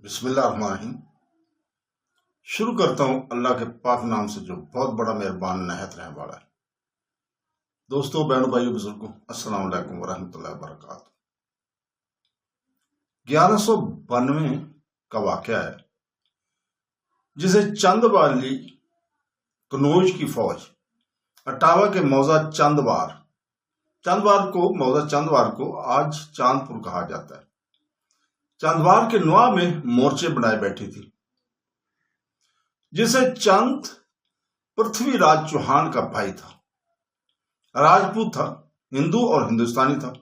بسم اللہ الرحمن الرحیم۔ شروع کرتا ہوں اللہ کے پاک نام سے جو بہت بڑا مہربان نہایت رحم والا ہے۔ دوستو، بہنوں، بھائیوں، بزرگوں، السلام علیکم ورحمۃ اللہ وبرکاتہ۔ 1192 کا واقعہ ہے جسے چند والی کنوج کی فوج اٹاوا کے موضع چندوار کو آج چاندپور کہا جاتا ہے، چندوار کے نواح میں مورچے بنائے بیٹھی تھی، جسے چند پرتھوی راج چوہان کا بھائی تھا، راجپوت تھا، ہندو اور ہندوستانی تھا،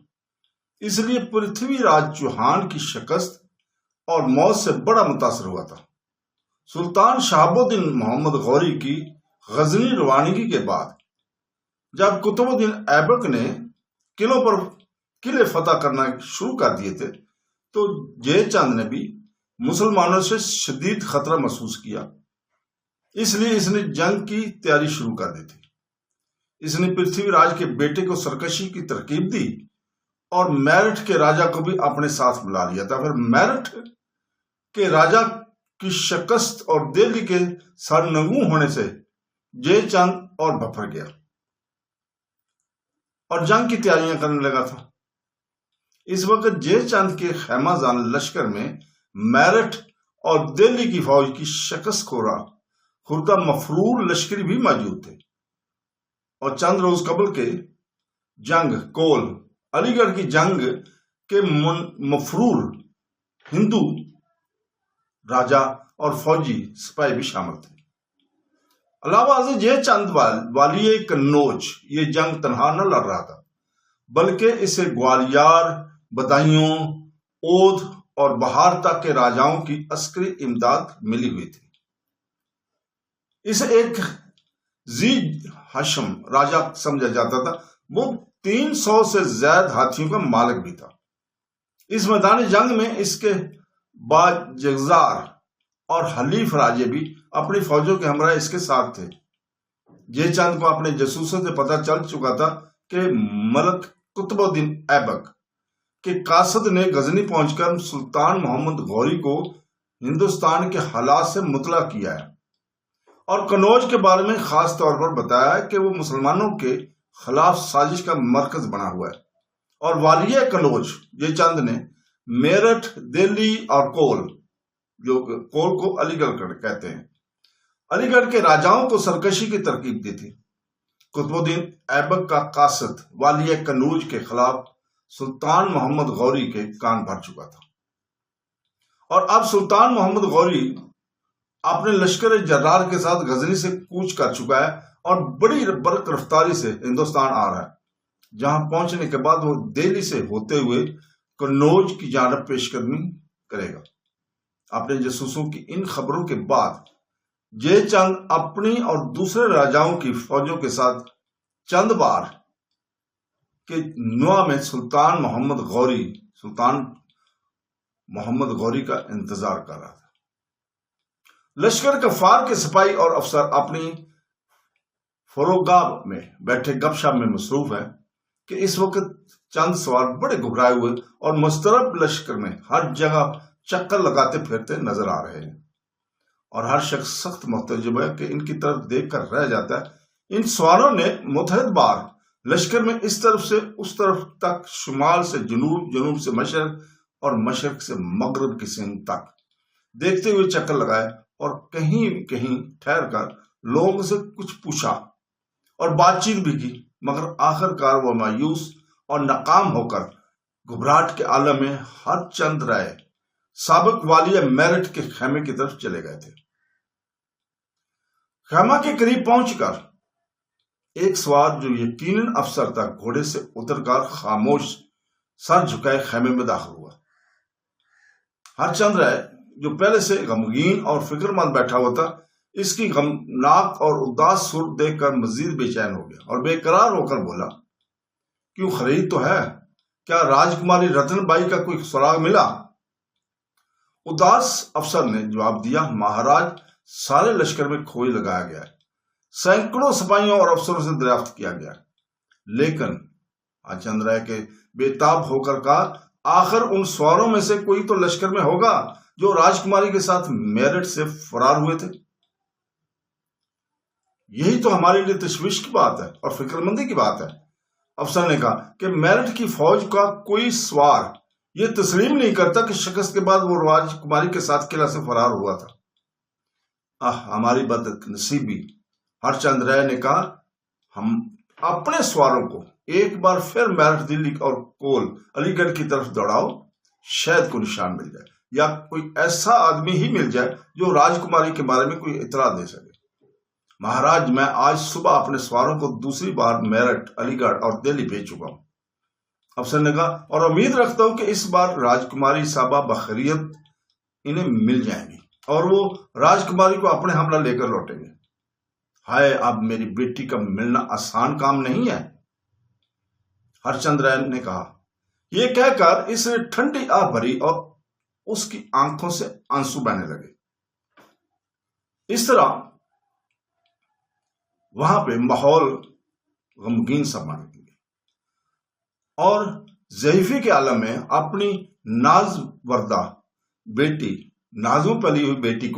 اس لیے پرتھوی راج چوہان کی شکست اور موت سے بڑا متاثر ہوا تھا۔ سلطان شہاب الدین محمد غوری کی غزنی روانگی کے بعد جب قطب الدین ایبک نے قلعے فتح کرنا شروع کر دیے تھے تو جے چند نے بھی مسلمانوں سے شدید خطرہ محسوس کیا، اس لیے اس نے جنگ کی تیاری شروع کر دی تھی۔ اس نے پرتھوی راج کے بیٹے کو سرکشی کی ترغیب دی اور میرٹھ کے راجا کو بھی اپنے ساتھ بلا لیا تھا۔ پھر میرٹھ کے راجا کی شکست اور دہلی کے سرنگوں ہونے سے جے چند اور بھفر گیا اور جنگ کی تیاریاں کرنے لگا تھا۔ اس وقت جے چند کے خیمہ زن لشکر میں میرٹھ اور دہلی کی فوج کی شکست خوردہ مفرور لشکری بھی موجود تھے، اور چند روز قبل کے علی گڑھ کی جنگ کے مفرور ہندو راجا اور فوجی سپاہی بھی شامل تھے۔ علاوہ ازیں جے چند والی کنوج یہ جنگ تنہا نہ لڑ رہا تھا، بلکہ اسے گوالیار، بدایوں، اودھ اور بہار تک کے راجاؤں کی عسکری امداد ملی ہوئی تھی۔ اسے ایک ذی ہشم راجا سمجھا جاتا تھا، وہ 300 سے زائد ہاتھیوں کا مالک بھی تھا۔ اس میدان جنگ میں اس کے باجگزار اور حلیف راجے بھی اپنی فوجوں کے ہمراہ اس کے ساتھ تھے۔ جے چند کو اپنے جاسوسوں سے پتہ چل چکا تھا کہ ملک قطب الدین ایبک کے قاصد نے غزنی پہنچ کر سلطان محمد غوری کو ہندوستان کے حالات سے مطلع کیا ہے اور کنوج کے بارے میں خاص طور پر بتایا ہے کہ وہ مسلمانوں کے خلاف سازش کا مرکز بنا ہوا ہے، اور والی کنوج جے چند نے میرٹھ، دہلی اور کول کو علی گڑھ کہتے ہیں، علی گڑھ کے راجاؤں کو سرکشی کی ترغیب دی تھی۔ قطب الدین ایبک کا قاصد والی کنوج کے خلاف سلطان محمد غوری کے کان بھر چکا تھا، اور اب سلطان محمد غوری اپنے لشکر جرار کے ساتھ غزنی سے کوچ کر چکا ہے اور بڑی برق رفتاری سے ہندوستان آ رہا ہے، جہاں پہنچنے کے بعد وہ دہلی سے ہوتے ہوئے کنوج کی جانب پیش قدمی کرے گا۔ اپنے جاسوسوں کی ان خبروں کے بعد جے چند اپنی اور دوسرے راجاؤں کی فوجوں کے ساتھ چندوار کے نواح میں سلطان محمد غوری کا انتظار کر رہا تھا۔ لشکر کفار کے سپاہی اور افسر اپنی فروگاہ میں بیٹھے گپ شپ میں مصروف ہیں کہ اس وقت چند سوار بڑے گھبرائے ہوئے اور مضطرب لشکر میں ہر جگہ چکر لگاتے پھرتے نظر آ رہے ہیں، اور ہر شخص سخت محتجب ہے کہ ان کی طرف دیکھ کر رہ جاتا ہے۔ ان سواروں نے متحد بار لشکر میں اس طرف سے اس طرف تک، شمال سے جنوب، جنوب سے مشرق اور مشرق سے مغرب کی سمت تک دیکھتے ہوئے چکر لگائے، اور کہیں کہیں ٹھہر کر لوگوں سے کچھ پوچھا اور بات چیت بھی کی، مگر آخر کار وہ مایوس اور ناکام ہو کر گھبراہٹ کے عالم میں ہر چند رائے سابق والی میرٹھ کے خیمے کی طرف چلے گئے تھے۔ خیمہ کے قریب پہنچ کر ایک سوار جو یقیناً افسر تھا گھوڑے سے اتر کر خاموش سر جھکائے خیمے میں داخل ہوا۔ ہر چند رائے جو پہلے سے غمگین اور فکر مند بیٹھا ہوا تھا، اس کی غمناک اور اداس صورت دیکھ کر مزید بے چین ہو گیا اور بے قرار ہو کر بولا، کیوں خرید تو ہے؟ کیا راجکماری رتن بائی کا کوئی سراغ ملا؟ اداس افسر نے جواب دیا، مہاراج، سارے لشکر میں کھوئی لگایا گیا ہے، سینکڑوں سپاہیوں اور افسروں سے دریافت کیا گیا، لیکن چند رائے کے بے تاب ہو کر کہا، آخر ان سواروں میں سے کوئی تو لشکر میں ہوگا جو راجکماری کے ساتھ میرٹھ سے فرار ہوئے تھے؟ یہی تو ہمارے لیے تشویش کی بات ہے اور فکر مندی کی بات ہے۔ افسر نے کہا کہ میرٹھ کی فوج کا کوئی سوار یہ تسلیم نہیں کرتا کہ شکست کے بعد وہ راجکماری کے ساتھ قلعہ سے فرار ہوا تھا۔ ہماری بد نصیبی، ہرچند رائے نے کہا، ہم اپنے سواروں کو ایک بار پھر میرٹھ، دلی اور کول علی گڑھ کی طرف دوڑاؤ، شاید کوئی نشان مل جائے یا کوئی ایسا آدمی ہی مل جائے جو راجکماری کے بارے میں کوئی اطلاع دے سکے۔ مہاراج، میں آج صبح اپنے سواروں کو دوسری بار میرٹھ، علی گڑھ اور دلی بھیج چکا ہوں۔ افسر نے کہا، اور امید رکھتا ہوں کہ اس بار راجکماری صاحبہ بخیریت انہیں مل جائیں گی اور وہ راجکماری کو اپنے حملہ لے کر لوٹیں گے۔ ہائے، اب میری بیٹی کا ملنا آسان کام نہیں ہے، ہرچند رائے نے کہا۔ یہ کہہ کر اس نے ٹھنڈی آہ بھری اور اس کی آنکھوں سے آنسو بہنے لگے۔ اس طرح وہاں پہ ماحول غمگین سا بن گیا اور ضعیفی کے عالم میں اپنی ناز وردہ بیٹی، نازوں پلی ہوئی بیٹی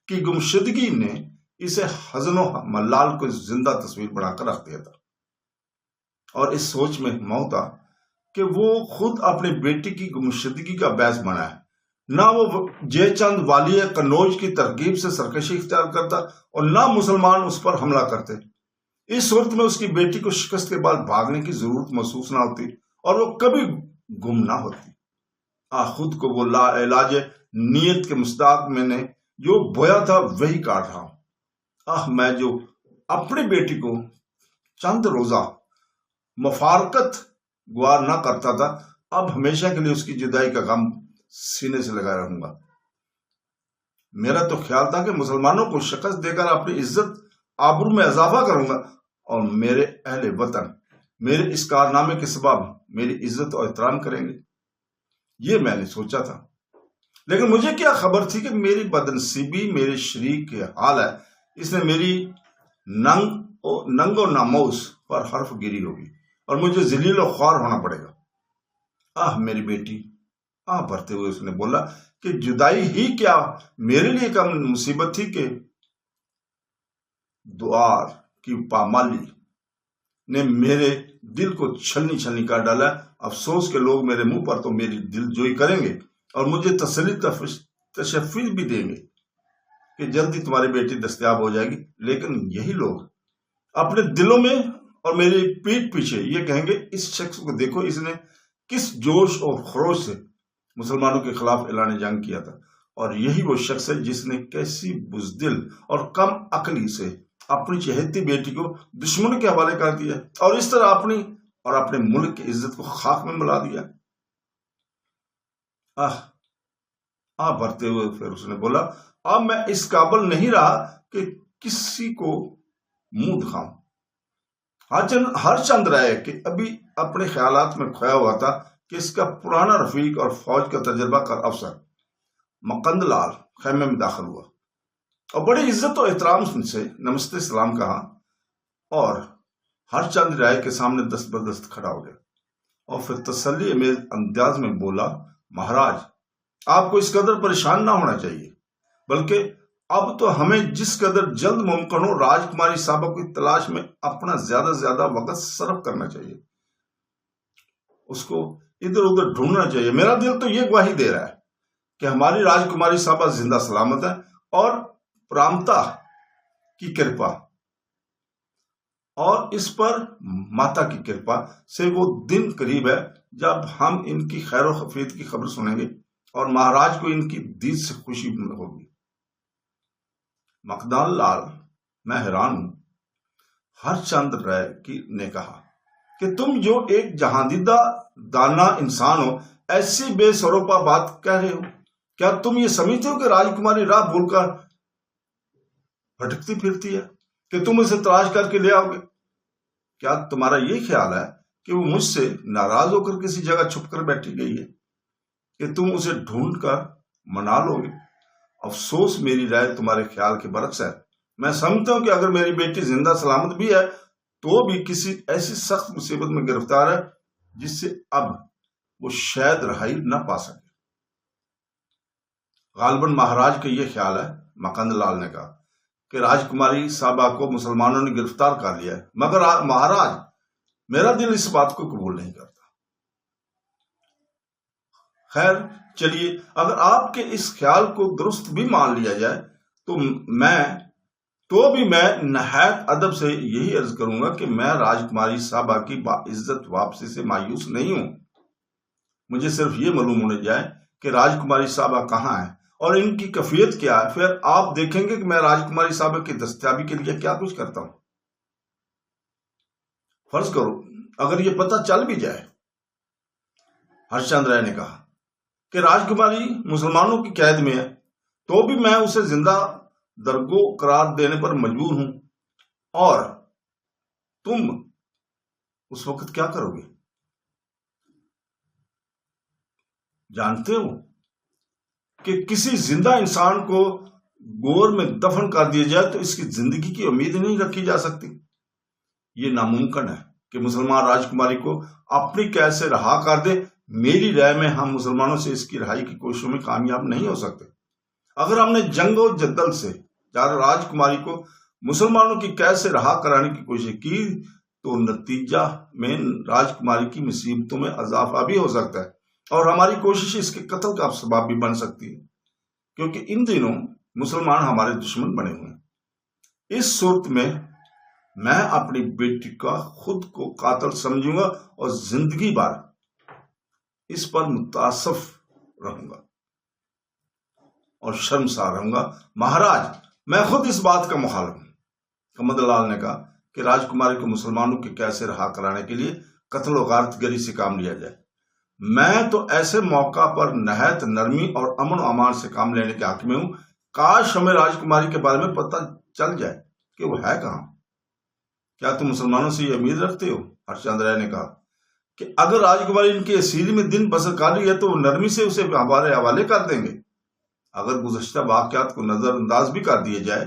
کی گمشدگی نے اسے حزن و ملال کو زندہ تصویر بنا کر رکھ دیا تھا، اور اس سوچ میں مو تھا کہ وہ خود اپنی بیٹی کی گمشدگی کا باعث بنا ہے۔ نہ وہ جے چند والی قنوج کی ترغیب سے سرکشی اختیار کرتا اور نہ مسلمان اس پر حملہ کرتے۔ اس صورت میں اس کی بیٹی کو شکست کے بعد بھاگنے کی ضرورت محسوس نہ ہوتی اور وہ کبھی گم نہ ہوتی۔ خود کو وہ لا علاج نیت کے مستاق میں نے جو بویا تھا وہی کاٹ رہا ہوں۔ میں جو اپنی بیٹی کو چند روزہ مفارقت گوار نہ کرتا تھا، اب ہمیشہ کے لیے اس کی جدائی کا غم سینے سے لگا رہوں گا۔ میرا تو خیال تھا کہ مسلمانوں کو شکست دے کر اپنی عزت آبرو میں اضافہ کروں گا اور میرے اہل وطن میرے اس کارنامے کے سبب میری عزت اور احترام کریں گے، یہ میں نے سوچا تھا۔ لیکن مجھے کیا خبر تھی کہ میری بدنصیبی میرے شریک کے حال ہے، اس نے میری ننگ و ناموس پر حرف گیری ہوگی اور مجھے ذلیل و خوار ہونا پڑے گا۔ میری بیٹی، بھرتے ہوئے اس نے بولا کہ جدائی ہی کیا میرے لیے کم مصیبت تھی کہ دوار کی پامالی نے میرے دل کو چھلنی چھلنی کر ڈالا۔ افسوس کے لوگ میرے منہ پر تو میری دل جوئی کریں گے اور مجھے تسلی تشفی بھی دیں گے کہ جلدی تمہاری بیٹی دستیاب ہو جائے گی، لیکن یہی لوگ اپنے دلوں میں اور میری پیٹھ پیچھے یہ کہیں گے، اس شخص کو دیکھو، اس نے کس جوش اور خروش سے مسلمانوں کے خلاف اعلان جنگ کیا تھا، اور یہی وہ شخص ہے جس نے کیسی بزدل اور کم عقلی سے اپنی چہیتی بیٹی کو دشمنوں کے حوالے کر دیا اور اس طرح اپنی اور اپنے ملک کی عزت کو خاک میں ملا دیا۔ بھرتے ہوئے پھر اس نے بولا، اب میں اس قابل نہیں رہا کہ کسی کو منہ دکھاؤں۔ ہر چند رائے کہ ابھی اپنے خیالات میں کھویا ہوا تھا کہ اس کا پرانا رفیق اور فوج کا تجربہ کار افسر مکند لال خیمے میں داخل ہوا اور بڑی عزت و احترام سے نمستے سلام کہا اور ہر چند رائے کے سامنے دست بدست کھڑا ہو گیا اور پھر تسلی امیز انداز میں بولا، مہاراج، آپ کو اس قدر پریشان نہ ہونا چاہیے، بلکہ اب تو ہمیں جس قدر جلد ممکن ہو راجکماری صاحبہ کی تلاش میں اپنا زیادہ سے زیادہ وقت صرف کرنا چاہیے، اس کو ادھر ادھر ڈھونڈنا چاہیے۔ میرا دل تو یہ گواہی دے رہا ہے کہ ہماری راجکماری صاحبہ زندہ سلامت ہے اور پرامتا کی کرپا اور اس پر ماتا کی کرپا سے وہ دن قریب ہے جب ہم ان کی خیر و خفیت کی خبر سنیں گے اور مہاراج کو ان کی دید سے خوشی ہوگی۔ مکدان لال، میں حیران ہوں، ہر چند رائے نے کہا کہ تم جو ایک جہاندیدہ دانا انسان ہو، ایسی بے سروپا بات کہہ رہے ہو؟ کیا تم یہ سمجھتے ہو کہ راجکماری راہ بھول کر بھٹکتی پھرتی ہے کہ تم اسے تلاش کر کے لے آؤ گے؟ کیا تمہارا یہ خیال ہے کہ وہ مجھ سے ناراض ہو کر کسی جگہ چھپ کر بیٹھی گئی ہے کہ تم اسے ڈھونڈ کر منا لو گے؟ افسوس، میری رائے تمہارے خیال کے برعکس ہے۔ میں سمجھتا ہوں کہ اگر میری بیٹی زندہ سلامت بھی ہے تو بھی کسی ایسی سخت مصیبت میں گرفتار ہے جس سے اب وہ شاید رہائی نہ پا سکے۔ غالباً مہاراج کا یہ خیال ہے، مکند لال نے کہا، کہ راجکماری صاحبہ کو مسلمانوں نے گرفتار کر لیا ہے، مگر مہاراج میرا دل اس بات کو قبول نہیں کرتا۔ خیر چلیے، اگر آپ کے اس خیال کو درست بھی مان لیا جائے تو بھی میں نہایت ادب سے یہی عرض کروں گا کہ میں راجکماری صاحبہ کی باعزت واپسی سے مایوس نہیں ہوں۔ مجھے صرف یہ معلوم ہونے جائے کہ راجکماری صاحبہ کہاں ہے اور ان کی کیفیت کیا ہے، پھر آپ دیکھیں گے کہ میں راجکماری صاحبہ کی دستیابی کے لیے کیا کچھ کرتا ہوں۔ فرض کرو اگر یہ پتہ چل بھی جائے، ہرش چندر رائے نے کہا، کہ راجکماری مسلمانوں کی قید میں ہے، تو بھی میں اسے زندہ درگو قرار دینے پر مجبور ہوں، اور تم اس وقت کیا کرو گے؟ جانتے ہو کہ کسی زندہ انسان کو گور میں دفن کر دیا جائے تو اس کی زندگی کی امید نہیں رکھی جا سکتی۔ یہ ناممکن ہے کہ مسلمان راجکماری کو اپنی قید سے رہا کر دے۔ میری رائے میں ہم مسلمانوں سے اس کی رہائی کی کوششوں میں کامیاب نہیں ہو سکتے۔ اگر ہم نے جنگ و جدل سے راجکماری کو مسلمانوں کی قید سے رہا کرانے کی کوشش کی تو نتیجہ میں راجکماری کی مصیبتوں میں اضافہ بھی ہو سکتا ہے، اور ہماری کوشش اس کے قتل کا سبب بھی بن سکتی ہے، کیونکہ ان دنوں مسلمان ہمارے دشمن بنے ہوئے ہیں۔ اس صورت میں میں اپنی بیٹی کا خود کو قاتل سمجھوں گا اور زندگی بھر اس پر متاسف رہوں گا اور شرمسار رہوں گا۔ مہاراج میں خود اس بات کا مخالف ہوں، کمند لال نے کہا، کہ راجکماری کو مسلمانوں کے قید سے رہا کرانے کے لیے قتل و غارت گری سے کام لیا جائے۔ میں تو ایسے موقع پر نہایت نرمی اور امن و امان سے کام لینے کے حق میں ہوں۔ کاش ہمیں راجکماری کے بارے میں پتہ چل جائے کہ وہ ہے کہاں۔ کیا تم مسلمانوں سے یہ امید رکھتے ہو؟ ہرش چندر رائے نے کہا کہ اگر راجکماری ان کی اسیری میں دن بسر کر رہی ہے تو وہ نرمی سے اسے ہمارے حوالے کر دیں گے۔ اگر گزشتہ واقعات کو نظر انداز بھی کر دیا جائے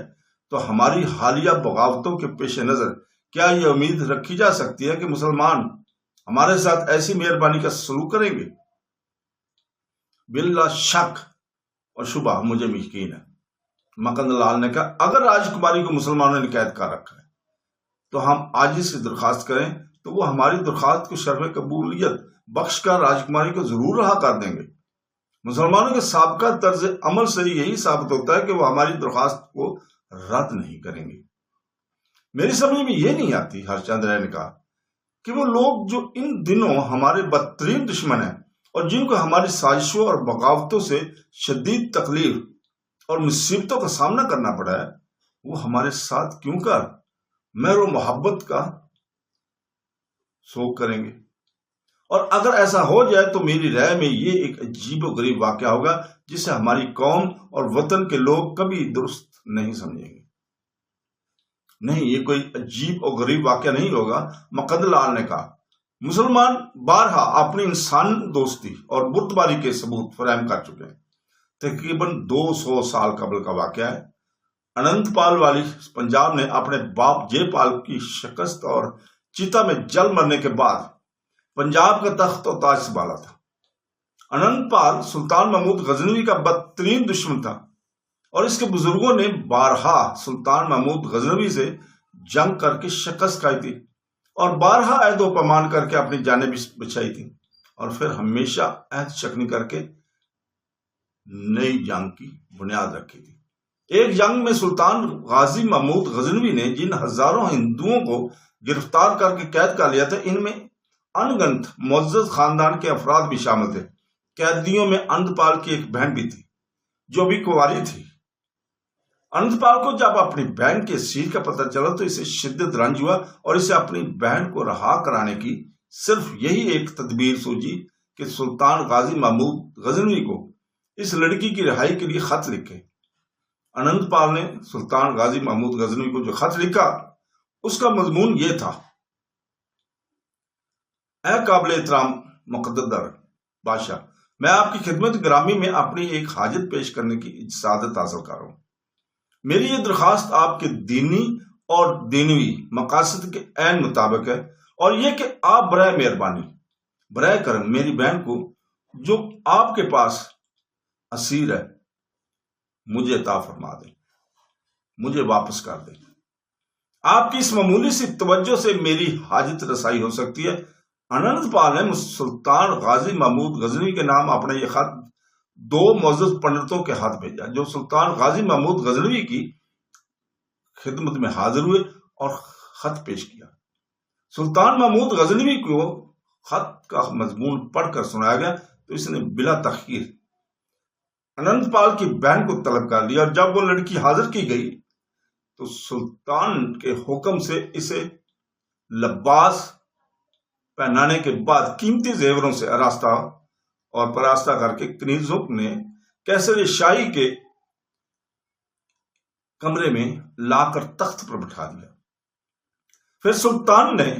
تو ہماری حالیہ بغاوتوں کے پیش نظر کیا یہ امید رکھی جا سکتی ہے کہ مسلمان ہمارے ساتھ ایسی مہربانی کا سلوک کریں گے؟ بلا شک اور شبہ مجھے یقین ہے، مکند لال نے کہا، اگر راجکماری کو مسلمانوں نے قید کر رکھا ہے تو ہم عاجز سے درخواست کریں تو وہ ہماری درخواست کو شرف قبولیت بخش کر راجکماری کو ضرور رہا کر دیں گے۔ مسلمانوں کے سابقہ طرز عمل سے یہی ثابت ہوتا ہے کہ وہ ہماری درخواست کو رد نہیں کریں گے۔ میری سمجھ میں یہ نہیں آتی، ہرش چندر رائے نے کہا، کہ وہ لوگ جو ان دنوں ہمارے بدترین دشمن ہیں اور جن کو ہماری سازشوں اور بغاوتوں سے شدید تکلیف اور مصیبتوں کا سامنا کرنا پڑا ہے، وہ ہمارے ساتھ کیوں کر مہر و محبت کا سوگ کریں گے؟ اور اگر ایسا ہو جائے تو میری رائے میں یہ ایک عجیب و غریب واقعہ ہوگا جسے ہماری قوم اور وطن کے لوگ کبھی درست نہیں سمجھیں گے۔ نہیں، یہ کوئی عجیب اور غریب واقعہ نہیں ہوگا، مکند لال نے کہا۔ مسلمان بارہا اپنی انسان دوستی اور بردباری کے ثبوت فراہم کر چکے ہیں۔ تقریباً 200 سال قبل کا واقعہ ہے۔ اننت پال والی پنجاب نے اپنے باپ جے پال کی شکست اور چیتا میں جل مرنے کے بعد پنجاب کا تخت و تاج سنبھالا تھا۔ اننت پال سلطان محمود غزنوی کا بدترین دشمن تھا، اور اس کے بزرگوں نے بارہا سلطان محمود غزنوی سے جنگ کر کے شکست کھائی تھی، اور بارہا عہد و پیمان کر کے اپنی جانیں بچھائی تھی، اور پھر ہمیشہ عہد شکنی کر کے نئی جنگ کی بنیاد رکھی تھی۔ ایک جنگ میں سلطان غازی محمود غزنوی نے جن ہزاروں ہندوؤں کو گرفتار کر کے قید کر لیا تھا، ان میں انگنت معزز خاندان کے افراد بھی شامل تھے۔ قیدیوں میں اننت پال کی ایک بہن بھی تھی جو بھی کنواری تھی۔ اننت پال کو جب اپنی بہن کے اسیر کا پتہ چلا تو اسے شدت رنج ہوا، اور اسے اپنی بہن کو رہا کرانے کی صرف یہی ایک تدبیر سوچی کہ سلطان غازی محمود غزنوی کو اس لڑکی کی رہائی کے لیے خط لکھے۔ اننت پال نے سلطان غازی محمود غزنوی کو جو خط لکھا اس کا مضمون یہ تھا: اے قابل احترام مقدر بادشاہ، میں آپ کی خدمت گرامی میں اپنی ایک حاجت پیش کرنے کی سعادت حاصل کر رہا ہوں۔ میری یہ درخواست آپ کے دینی اور دینوی مقاصد کے عین مطابق ہے، اور یہ کہ آپ برائے مہربانی برائے کرم میری بہن کو جو آپ کے پاس اسیر ہے مجھے عطا فرما دیں، مجھے واپس کر دیں۔ آپ کی اس معمولی سی توجہ سے میری حاجت رسائی ہو سکتی ہے۔ اننت پال نے سلطان غازی محمود غزنوی کے نام اپنا یہ خط 2 معزز پنڈتوں کے ہاتھ بھیجا، جو سلطان غازی محمود غزنوی کی خدمت میں حاضر ہوئے اور خط پیش کیا۔ سلطان محمود غزنوی کو خط کا مضمون پڑھ کر سنایا گیا تو اس نے بلا تاخیر اننت پال کی بہن کو طلب کر لیا، اور جب وہ لڑکی حاضر کی گئی تو سلطان کے حکم سے اسے لباس پہنانے کے بعد قیمتی زیوروں سے آراستہ اور پراستہ کر کے کنیزوں نے کیسر شاہی کے کمرے میں لا کر تخت پر بٹھا دیا۔ پھر سلطان نے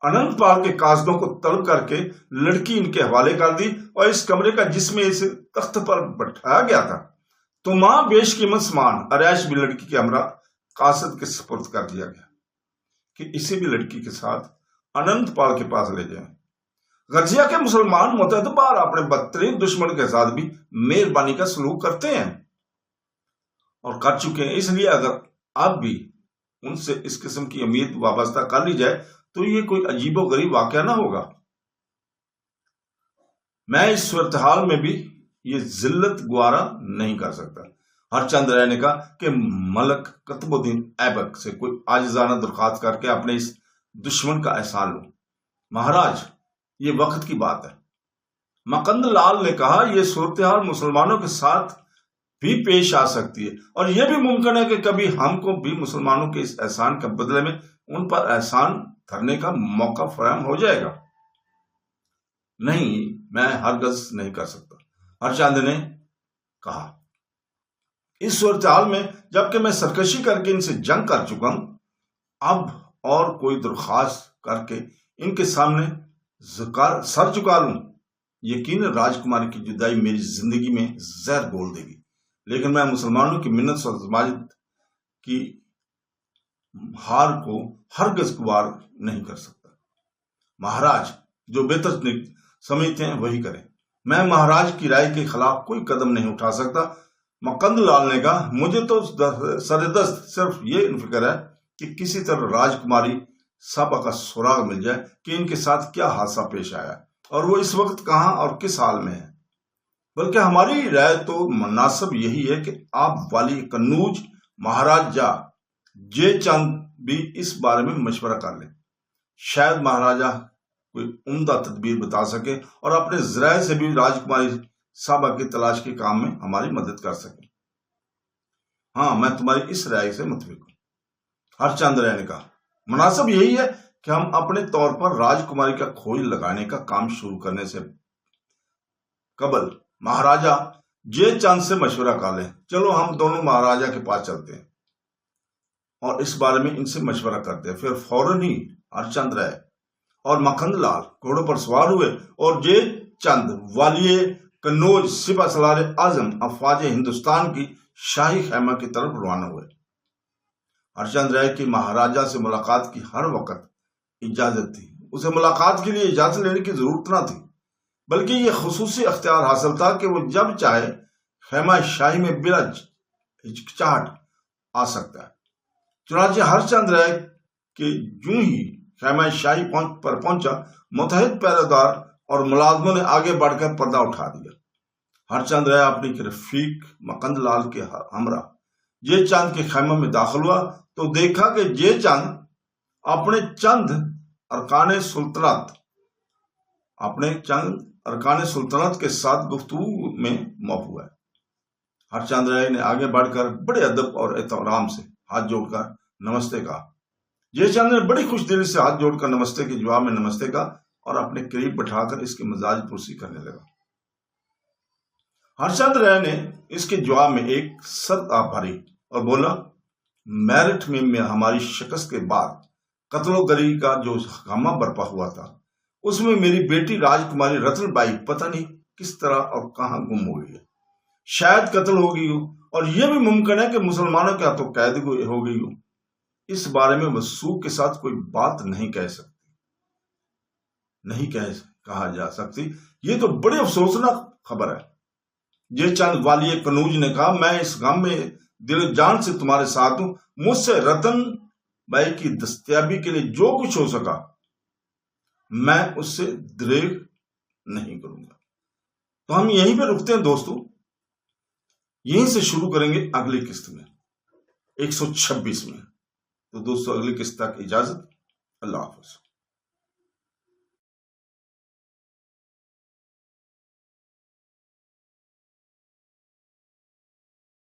اننت پال کے قاصدوں کو طلب کر کے لڑکی ان کے حوالے کر دی، اور اس کمرے کا جس میں اسے تخت پر بٹھایا گیا تھا تو ماں بیش قیمت سامان عرائش بھی لڑکی کے ہمراہ قاصد کے سپرد کر دیا گیا کہ اسے بھی لڑکی کے ساتھ اننت پال کے پاس لے جائیں۔ غرضیہ کے مسلمان متعدبار اپنے بدترین دشمن کے ساتھ بھی مہربانی کا سلوک کرتے ہیں اور کر چکے ہیں، اس لیے اگر اب بھی ان سے اس قسم کی امید وابستہ کر لی جائے تو یہ کوئی عجیب و غریب واقعہ نہ ہوگا۔ میں اس صورتحال میں بھی یہ ذلت گوارا نہیں کر سکتا۔ ہرچند رائے نے کہا کہ ملک قطب الدین ایبک سے کوئی عاجزانہ درخواست کر کے اپنے اس دشمن کا احسان لوں۔ مہاراج، یہ وقت کی بات ہے۔ مکند لال نے کہا، یہ صورتحال مسلمانوں کے ساتھ بھی پیش آ سکتی ہے، اور یہ بھی ممکن ہے کہ کبھی ہم کو بھی مسلمانوں کے اس احسان کے بدلے میں ان پر احسان دھرنے کا موقع فراہم ہو جائے گا۔ نہیں، میں ہرگز نہیں کر سکتا، ہرچند نے کہا۔ اس صورتحال میں جبکہ میں سرکشی کر کے ان سے جنگ کر چکا ہوں، اب اور کوئی درخواست کر کے ان کے سامنے سر چکا لوں، یقیناً راجکماری کی جدائی میری زندگی میں زہر گھول دے گی، لیکن میں مسلمانوں کی منت اور سماجت کی ہار کو ہرگز گوار نہیں کر سکتا۔ مہاراج، جو بہتر سمجھتے ہیں وہی کریں، میں مہاراج کی رائے کے خلاف کوئی قدم نہیں اٹھا سکتا۔ مکند لال نے کہا، مجھے تو سردست صرف یہ فکر ہے کہ کسی طرح راجکماری صاحبہ کا سراغ مل جائے کہ ان کے ساتھ کیا حادثہ پیش آیا اور وہ اس وقت کہاں اور کس حال میں ہے۔ بلکہ ہماری رائے تو مناسب یہی ہے کہ آپ والی قنوج مہاراجہ جے چند بھی اس بارے میں مشورہ کر لیں، شاید مہاراجہ کوئی عمدہ تدبیر بتا سکے اور اپنے ذرائع سے بھی راجکماری صاحبہ کی تلاش کے کام میں ہماری مدد کر سکے۔ ہاں، میں تمہاری اس رائے سے متفق ہوں۔ ہرچند رائے نے کہا، مناسب یہی ہے کہ ہم اپنے طور پر راجکماری کا کھوج لگانے کا کام شروع کرنے سے قبل مہاراجہ جے چند سے مشورہ کر لیں۔ چلو ہم دونوں مہاراجہ کے پاس چلتے ہیں اور اس بارے میں ان سے مشورہ کرتے ہیں۔ پھر فوراً ہی ہرچند رائے اور مکند لال گھوڑوں پر سوار ہوئے اور جے چند والی قنوج سپہ سالار اعظم افواج ہندوستان کی شاہی خیمہ کی طرف روانہ ہوئے۔ ہرچند رائے کی مہاراجہ سے ملاقات کی ہر وقت اجازت تھی، اسے ملاقات کے لیے اجازت لینے کی ضرورت نہ تھی، بلکہ یہ خصوصی اختیار حاصل تھا کہ وہ جب چاہے خیمہ شاہی میں بلا ہچکچاہٹ آ سکتا ہے۔ چنانچہ ہرچند رائے کہ یوں ہی خیمہ شاہی پر پہنچا، متحد پیرودار اور ملازموں نے آگے بڑھ کر پردہ اٹھا دیا۔ ہرچند رائے اپنی رفیق مکند لال کے ہمراہ جے چند کے خیمہ میں داخل ہوا تو دیکھا کہ جے چند اپنے چند ارکان سلطنت کے ساتھ گفتگو میں مبہوت ہے۔ ہرچند رائے نے آگے بڑھ کر بڑے ادب اور احترام سے ہاتھ جوڑ کر نمستے کہا۔ جے چند نے بڑی خوش دلی سے ہاتھ جوڑ کر نمستے کے جواب میں نمستے کہا اور اپنے قریب بٹھا کر اس کی مزاج پرسی کرنے لگا۔ ہرچند رائے نے اس کے جواب میں ایک صدقہ بھری اور بولا، میرٹھ میں ہماری شکست کے بعد قتل و گری کا جو ہنگامہ برپا ہوا تھا، اس میں میری بیٹی راجکماری رتن بائی پتہ نہیں کس طرح اور کہاں گم ہو گئی ہے۔ شاید قتل ہو گئی ہو، اور یہ بھی ممکن ہے کہ مسلمانوں کے ہاتھوں قید ہو گئی ہو۔ اس بارے میں وثوق کے ساتھ کوئی بات نہیں کہا جا سکتی۔ یہ تو بڑی افسوسناک خبر ہے۔ جے چند والی کنوج نے کہا میں اس غم میں دل و جان سے تمہارے ساتھ ہوں، مجھ سے رتن بائی کی دستیابی کے لیے جو کچھ ہو سکا میں اس سے دریغ نہیں کروں گا۔ تو ہم یہیں پہ رکتے ہیں دوستو، یہیں سے شروع کریں گے اگلی قسط میں 126 میں۔ تو دوستو اگلی قسط تک اجازت، اللہ حافظ۔